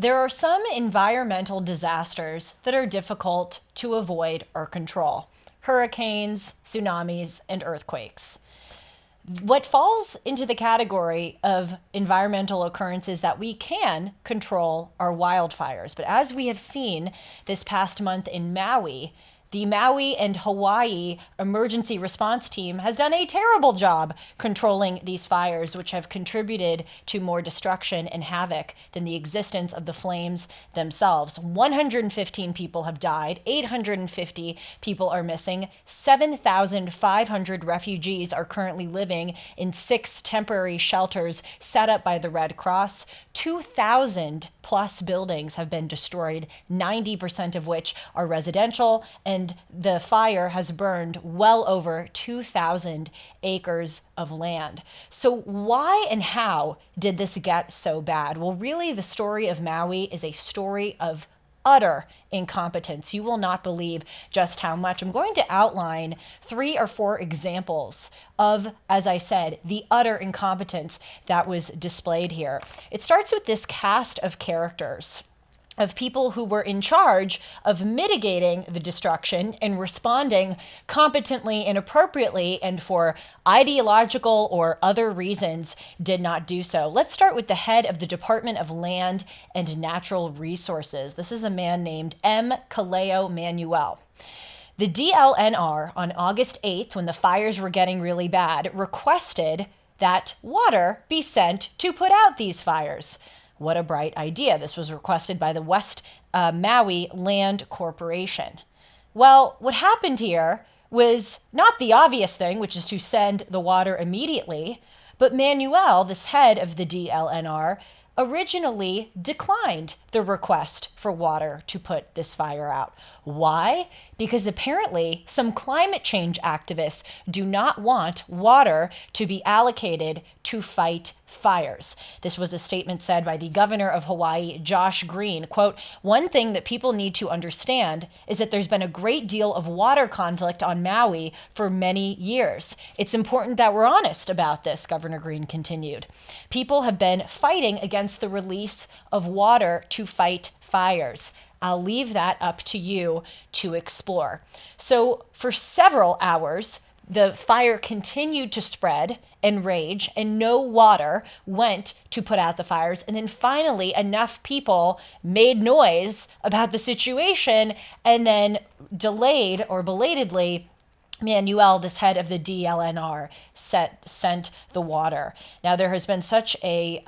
There are some environmental disasters that are difficult to avoid or control: hurricanes, tsunamis, and earthquakes. What falls into the category of environmental occurrences that we can control are wildfires. But as we have seen this past month in Maui, the Maui and Hawaii emergency response team has done a terrible job controlling these fires, which have contributed to more destruction and havoc than the existence of the flames themselves. 115 people have died, 850 people are missing, 7,500 refugees are currently living in 6 temporary shelters set up by the Red Cross. 2,000 plus buildings have been destroyed, 90% of which are residential, and the fire has burned well over 2,000 acres of land. So why and how did this get so bad? Well, really, the story of Maui is a story of utter incompetence. You will not believe just how much. I'm going to outline 3 or 4 examples of, as I said, the utter incompetence that was displayed here. It starts with this cast of characters, of people who were in charge of mitigating the destruction and responding competently and appropriately, and for ideological or other reasons did not do so. Let's start with the head of the Department of Land and Natural Resources. This is a man named M. Kaleo Manuel. The DLNR on August 8th, when the fires were getting really bad, requested that water be sent to put out these fires. What a bright idea. This was requested by the West Maui Land Corporation. Well, what happened here was not the obvious thing, which is to send the water immediately, but Manuel, this head of the DLNR, originally declined the request for water to put this fire out. Why? Because apparently some climate change activists do not want water to be allocated to fight fires. This was a statement said by the governor of Hawaii, Josh Green. Quote, "One thing that people need to understand is that there's been a great deal of water conflict on Maui for many years. It's important that we're honest about this," Governor Green continued. "People have been fighting against the release of water to fight fires. I'll leave that up to you to explore." So for several hours, the fire continued to spread and rage, and no water went to put out the fires. And then finally, enough people made noise about the situation, and then delayed or belatedly, Manuel, this head of the DLNR, sent the water. Now, there has been such a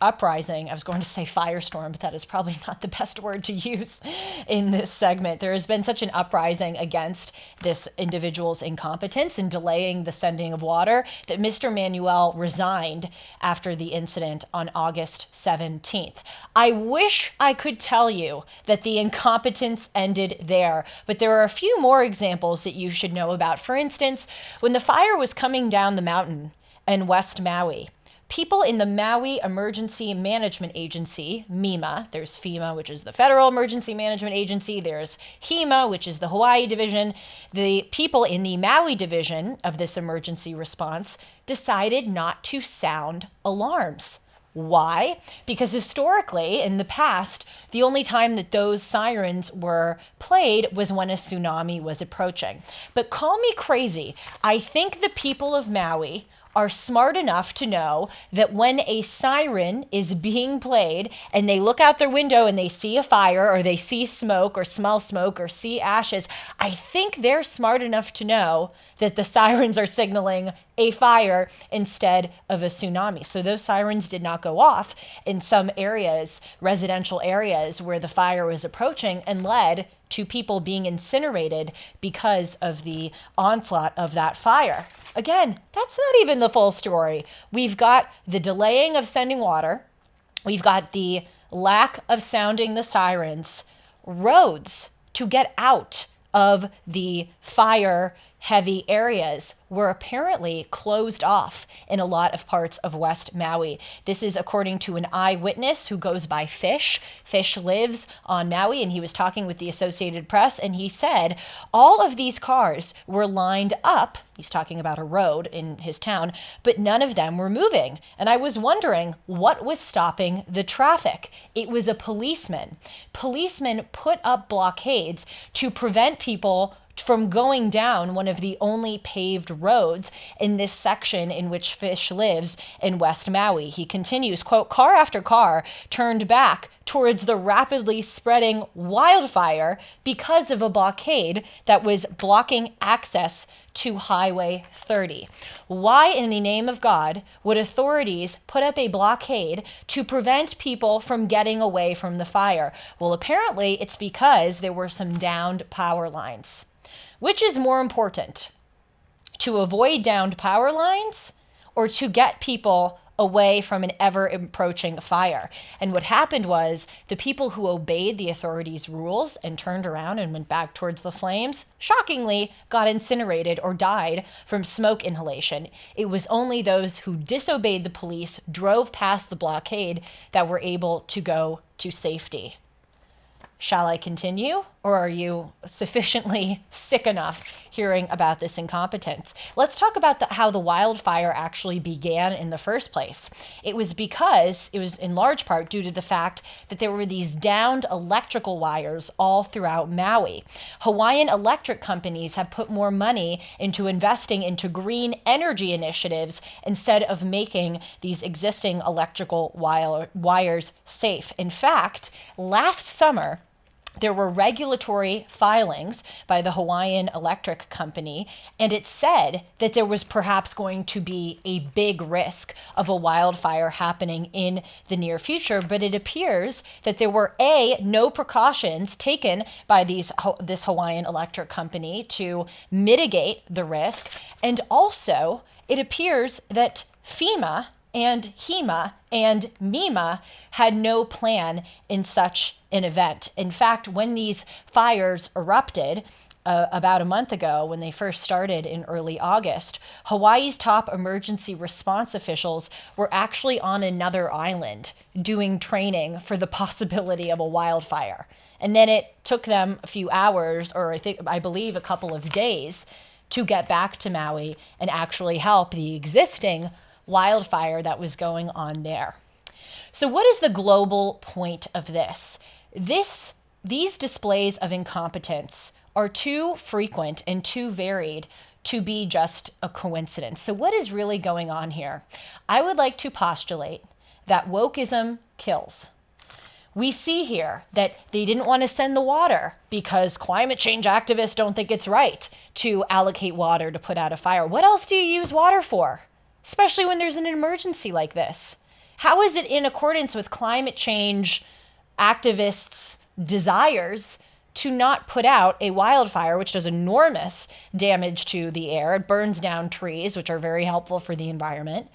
uprising. I was going to say firestorm, but that is probably not the best word to use in this segment. There has been such an uprising against this individual's incompetence in delaying the sending of water that Mr. Manuel resigned after the incident on August 17th. I wish I could tell you that the incompetence ended there, but there are a few more examples that you should know about. For instance, when the fire was coming down the mountain in West Maui, people in the Maui Emergency Management Agency, MEMA, there's FEMA, which is the Federal Emergency Management Agency, there's HEMA, which is the Hawaii division. The people in the Maui division of this emergency response decided not to sound alarms. Why? Because historically, in the past, the only time that those sirens were played was when a tsunami was approaching. But call me crazy, I think the people of Maui are smart enough to know that when a siren is being played and they look out their window and they see a fire, or they see smoke or smell smoke or see ashes, I think they're smart enough to know that the sirens are signaling a fire instead of a tsunami. So those sirens did not go off in some areas, residential areas, where the fire was approaching, and led to people being incinerated because of the onslaught of that fire. Again, that's not even the full story. We've got the delaying of sending water. We've got the lack of sounding the sirens. Roads to get out of the fire heavy areas were apparently closed off in a lot of parts of West Maui. This is according to an eyewitness who goes by Fish. Fish lives on Maui, and he was talking with the Associated Press, and he said all of these cars were lined up. He's talking about a road in his town, but none of them were moving. And I was wondering what was stopping the traffic. It was a policeman. Policemen put up blockades to prevent people from going down one of the only paved roads in this section in which Fish lives in West Maui. He continues, quote, car after car turned back towards the rapidly spreading wildfire because of a blockade that was blocking access to Highway 30. Why in the name of God would authorities put up a blockade to prevent people from getting away from the fire? Well, apparently it's because there were some downed power lines. Which is more important, to avoid downed power lines or to get people away from an ever-approaching fire? And what happened was the people who obeyed the authorities' rules and turned around and went back towards the flames, shockingly, got incinerated or died from smoke inhalation. It was only those who disobeyed the police, drove past the blockade, that were able to go to safety. Shall I continue, or are you sufficiently sick enough hearing about this incompetence? Let's talk about how the wildfire actually began in the first place. It was in large part due to the fact that there were these downed electrical wires all throughout Maui. Hawaiian electric companies have put more money into investing into green energy initiatives instead of making these existing electrical wires safe. In fact, last summer, there were regulatory filings by the Hawaiian Electric Company, and it said that there was perhaps going to be a big risk of a wildfire happening in the near future. But it appears that there were no precautions taken by this Hawaiian Electric Company to mitigate the risk, and also it appears that FEMA and HEMA and MEMA had no plan in such an event. In fact, when these fires erupted about a month ago, when they first started in early August, Hawaii's top emergency response officials were actually on another island doing training for the possibility of a wildfire. And then it took them a few hours, or I believe a couple of days, to get back to Maui and actually help the existing wildfire that was going on there. So what is the global point of this? These displays of incompetence are too frequent and too varied to be just a coincidence. So what is really going on here? I would like to postulate that wokeism kills. We see here that they didn't want to send the water because climate change activists don't think it's right to allocate water to put out a fire. What else do you use water for? Especially when there's an emergency like this. How is it in accordance with climate change activists' desires to not put out a wildfire, which does enormous damage to the air? It burns down trees, which are very helpful for the environment.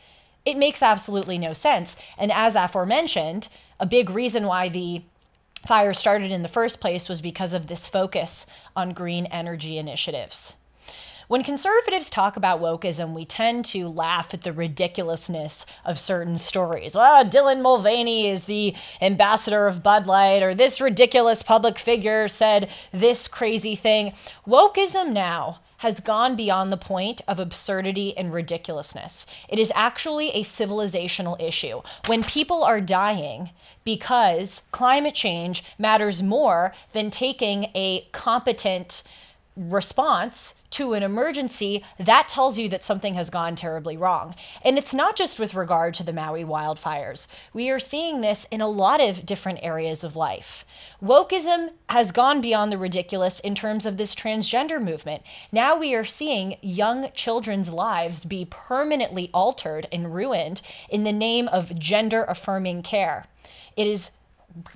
It makes absolutely no sense. And as aforementioned, a big reason why the fire started in the first place was because of this focus on green energy initiatives. When conservatives talk about wokeism, we tend to laugh at the ridiculousness of certain stories. Dylan Mulvaney is the ambassador of Bud Light, or this ridiculous public figure said this crazy thing. Wokeism now has gone beyond the point of absurdity and ridiculousness. It is actually a civilizational issue. When people are dying because climate change matters more than taking a competent response to an emergency, that tells you that something has gone terribly wrong. And it's not just with regard to the Maui wildfires. We are seeing this in a lot of different areas of life. Wokeism has gone beyond the ridiculous in terms of this transgender movement. Now we are seeing young children's lives be permanently altered and ruined in the name of gender-affirming care. It is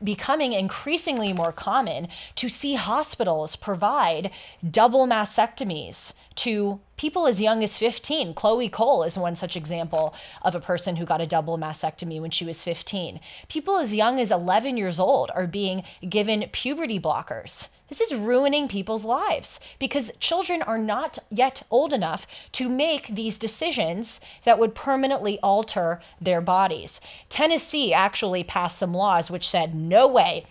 becoming increasingly more common to see hospitals provide double mastectomies to people as young as 15. Chloe Cole is one such example of a person who got a double mastectomy when she was 15. People as young as 11 years old are being given puberty blockers This is ruining people's lives because children are not yet old enough to make these decisions that would permanently alter their bodies. Tennessee actually passed some laws which said, no way.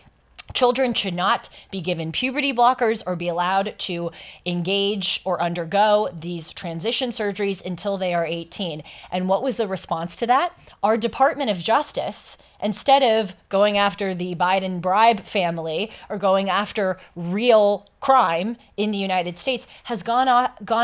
Children should not be given puberty blockers or be allowed to engage or undergo these transition surgeries until they are 18. And what was the response to that? Our Department of Justice, instead of going after the Biden bribe family or going after real crime in the United States, has gone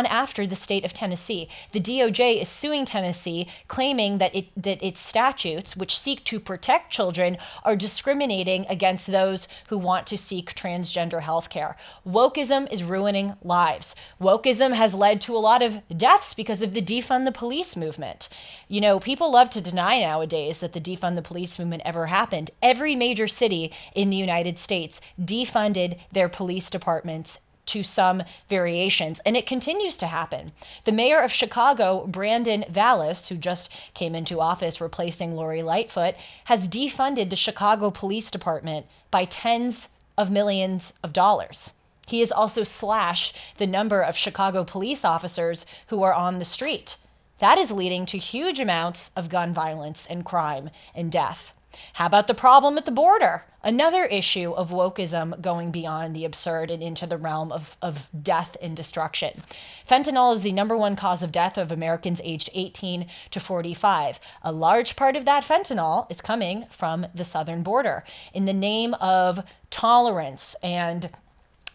after the state of Tennessee. The DOJ is suing Tennessee, claiming that its statutes, which seek to protect children, are discriminating against those who want to seek transgender health care. Wokeism is ruining lives. Wokeism has led to a lot of deaths because of the defund the police movement. You know, people love to deny nowadays that the defund the police movement ever happened. Every major city in the United States defunded their police departments to some variations, and it continues to happen. The mayor of Chicago, Brandon Vallis, who just came into office replacing Lori Lightfoot, has defunded the Chicago Police Department by tens of millions of dollars. He has also slashed the number of Chicago police officers who are on the street. That is leading to huge amounts of gun violence and crime and death. How about the problem at the border? Another issue of wokeism going beyond the absurd and into the realm of death and destruction. Fentanyl is the number one cause of death of Americans aged 18 to 45. A large part of that fentanyl is coming from the southern border. In the name of tolerance and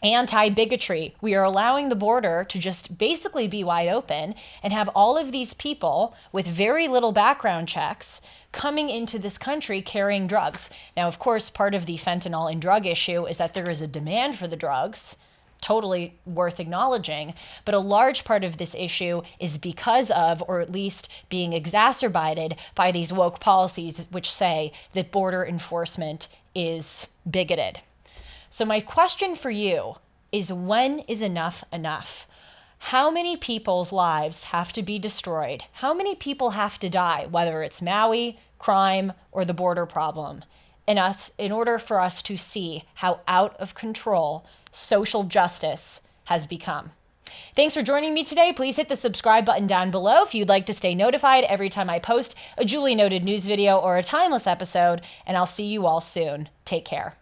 anti-bigotry, we are allowing the border to just basically be wide open and have all of these people with very little background checks coming into this country carrying drugs. Now, of course, part of the fentanyl and drug issue is that there is a demand for the drugs, totally worth acknowledging, but a large part of this issue is because of, or at least being exacerbated by these woke policies which say that border enforcement is bigoted. So my question for you is, when is enough enough? How many people's lives have to be destroyed? How many people have to die, whether it's Maui, crime, or the border problem, in order for us to see how out of control social justice has become? Thanks for joining me today. Please hit the subscribe button down below if you'd like to stay notified every time I post a duly noted news video or a timeless episode, and I'll see you all soon. Take care.